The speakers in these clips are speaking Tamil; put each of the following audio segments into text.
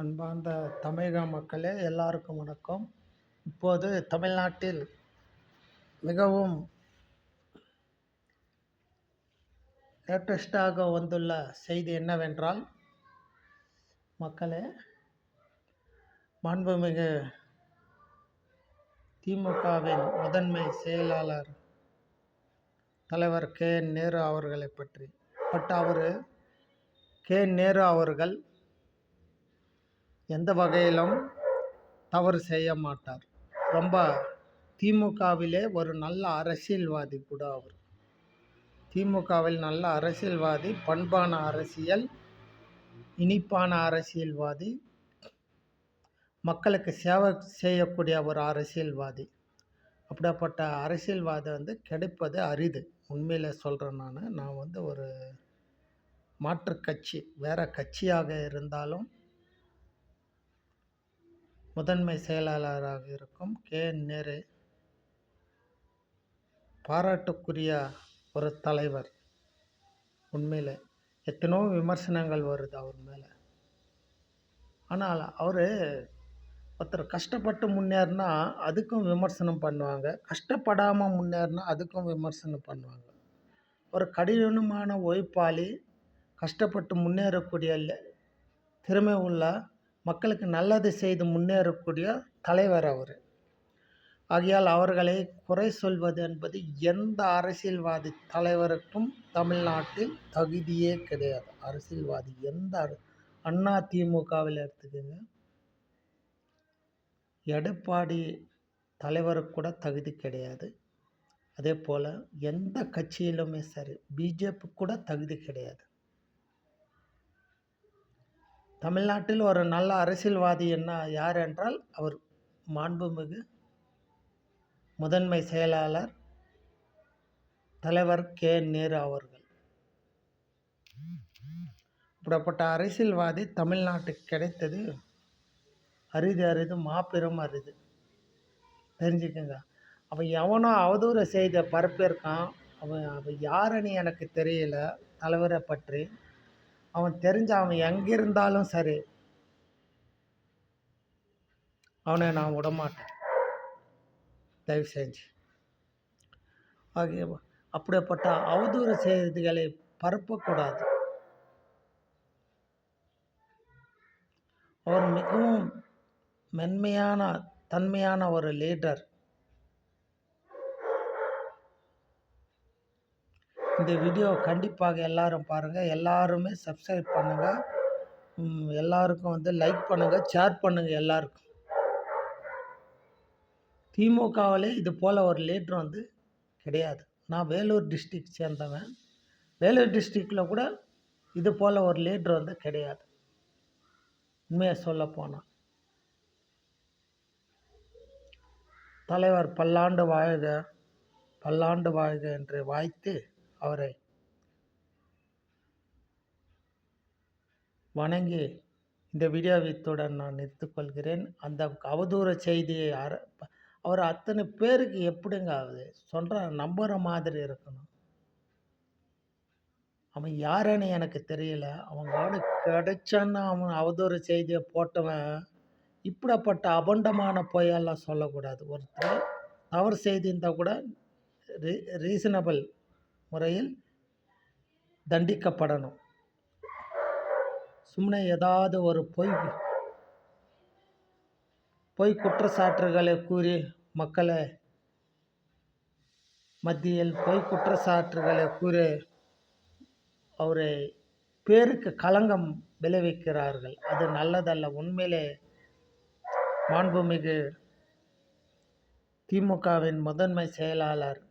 அன்பார்ந்த தமிழக மக்களே, எல்லாருக்கும் வணக்கம். இப்போது தமிழ்நாட்டில் மிகவும் லேட்டஸ்டாக வந்துள்ள செய்தி என்னவென்றால், மக்களே, மாண்புமிகு திமுகவின் முதன்மை செயலாளர் தலைவர் கே.என். நேரு அவர்களை பற்றி. அவர் கே.என். நேரு அவர்கள் எந்த வகையிலும் தவறு செய்ய மாட்டார். ரொம்ப திமுகவிலே ஒரு நல்ல அரசியல்வாதி கூட அவர். திமுகவில் நல்ல அரசியல்வாதி, பண்பான அரசியல், இனிப்பான அரசியல்வாதி, மக்களுக்கு சேவை செய்யக்கூடிய ஒரு அரசியல்வாதி. அப்படிப்பட்ட அரசியல்வாதி கிடைப்பது அரிது. உண்மையில் சொல்கிறேன். நான் ஒரு மாற்றுக் கட்சி, வேறு கட்சியாக இருந்தாலும் முதன்மை செயலாளராக இருக்கும் கே.என். நேரு பாராட்டுக்குரிய ஒரு தலைவர். உண்மையில் எத்தனோ விமர்சனங்கள் வருது அவர் மேலே. ஆனால் ஒருத்தர் கஷ்டப்பட்டு முன்னேறினா அதுக்கும் விமர்சனம் பண்ணுவாங்க, கஷ்டப்படாமல் முன்னேறினா அதுக்கும் விமர்சனம் பண்ணுவாங்க. ஒரு கடினமான உழைப்பாளி, கஷ்டப்பட்டு முன்னேறக்கூடிய திறமை உள்ள, மக்களுக்கு நல்லது செய்து முன்னேறக்கூடிய தலைவர் அவர். ஆகையால் அவர்களை குறை சொல்வது என்பது எந்த அரசியல்வாதி தலைவருக்கும் தமிழ்நாட்டில் தகுதியே கிடையாது. அரசியல்வாதி அண்ணா திமுகவில் எடுத்துக்கோங்க, எடப்பாடி தலைவருக்கு கூட தகுதி கிடையாது. அதே போல் எந்த கட்சியிலுமே சரி, பிஜேபி கூட தகுதி கிடையாது. தமிழ்நாட்டில் ஒரு நல்ல அரசியல்வாதி யார் என்றால் அவர் மாண்புமிகு முதன்மை செயலாளர் தலைவர் கே.என். நேரு அவர்கள். இப்படிப்பட்ட அரசியல்வாதி தமிழ்நாட்டுக்கு கிடைத்தது அரிது, மாபெரும் அரிது. தெரிஞ்சுக்கங்க. அவன் எவனோ அவதூறு செய்த பரப்பியிருக்கான். அவன் யாருன்னு எனக்கு தெரியல. தலைவரை பற்றி அவன் அவன் எங்கிருந்தாலும் சரி, அவனை நான் விடமாட்டேன், தயவு செஞ்சு. அப்படிப்பட்ட அவதூறு செய்திகளை பரப்பக்கூடாது. அவர் மிகவும் மென்மையான தன்மையான ஒரு லீடர். இந்த வீடியோ கண்டிப்பாக எல்லாரும் பாருங்கள், எல்லாருமே சப்ஸ்கிரைப் பண்ணுங்கள், எல்லாருக்கும் லைக் பண்ணுங்கள், ஷேர் பண்ணுங்கள். எல்லாருக்கும் திமுகவிலே இது போல் ஒரு லீடர் கிடையாது. நான் வேலூர் டிஸ்ட்ரிக்ட் சேர்ந்தவன். வேலூர் டிஸ்ட்ரிக்டில் கூட இது போல் ஒரு லீடர் கிடையாது. உண்மையை சொல்ல போனால் தலைவர் பல்லாண்டு வாழ்க, பல்லாண்டு வாழ்க என்று வாழ்த்து அவரை வணங்கி இந்த வீடியோவித்துடன் நான் நிறுத்திக்கொள்கிறேன். அந்த அவதூறு செய்தியை அவர் அத்தனை பேருக்கு எப்படிங்க சொல்கிற நம்புகிற மாதிரி இருக்கணும்? அவன் யாருன்னு எனக்கு தெரியல. அவங்களோட கிடைச்சான்னு அவன் அவதூறு செய்தியை போட்டவன் இப்படிப்பட்ட அபண்டமான பொய்யெல்லாம் சொல்லக்கூடாது. ஒருத்தர் தவறு செய்திருந்தால் கூட ரீசனபிள் முறையில் தண்டிக்கப்படணும். சும்மா ஏதாவது ஒரு பொய் குற்றச்சாட்டுகளை கூறி மக்களை மத்தியில் பொய் குற்றச்சாட்டுகளை கூறி அவரை பேருக்கு களங்கம் விளைவிக்கிறார்கள். அது நல்லதல்ல. உண்மையிலே மாண்புமிகு திமுகவின் முதன்மை செயலாளர்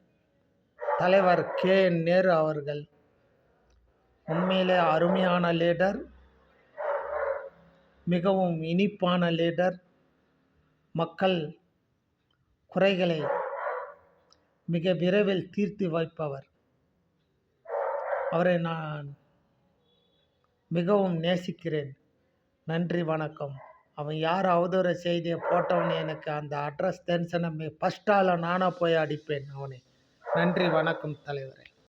தலைவர் கே.என். நேரு அவர்கள் உண்மையிலே அருமையான லீடர், மிகவும் இனிப்பான லீடர், மக்கள் குறைகளை மிக விரைவில் தீர்த்து வைப்பவர். அவரை நான் மிகவும் நேசிக்கிறேன். நன்றி, வணக்கம். அவன் யார் அவதூறு செய்தியை போட்டவனே எனக்கு அந்த அட்ரஸ் தெரிஞ்சன ஃபஸ்ட்டால் நானாக போய் அடிப்பேன் அவனை. நன்றி, வணக்கம் தலைவரே.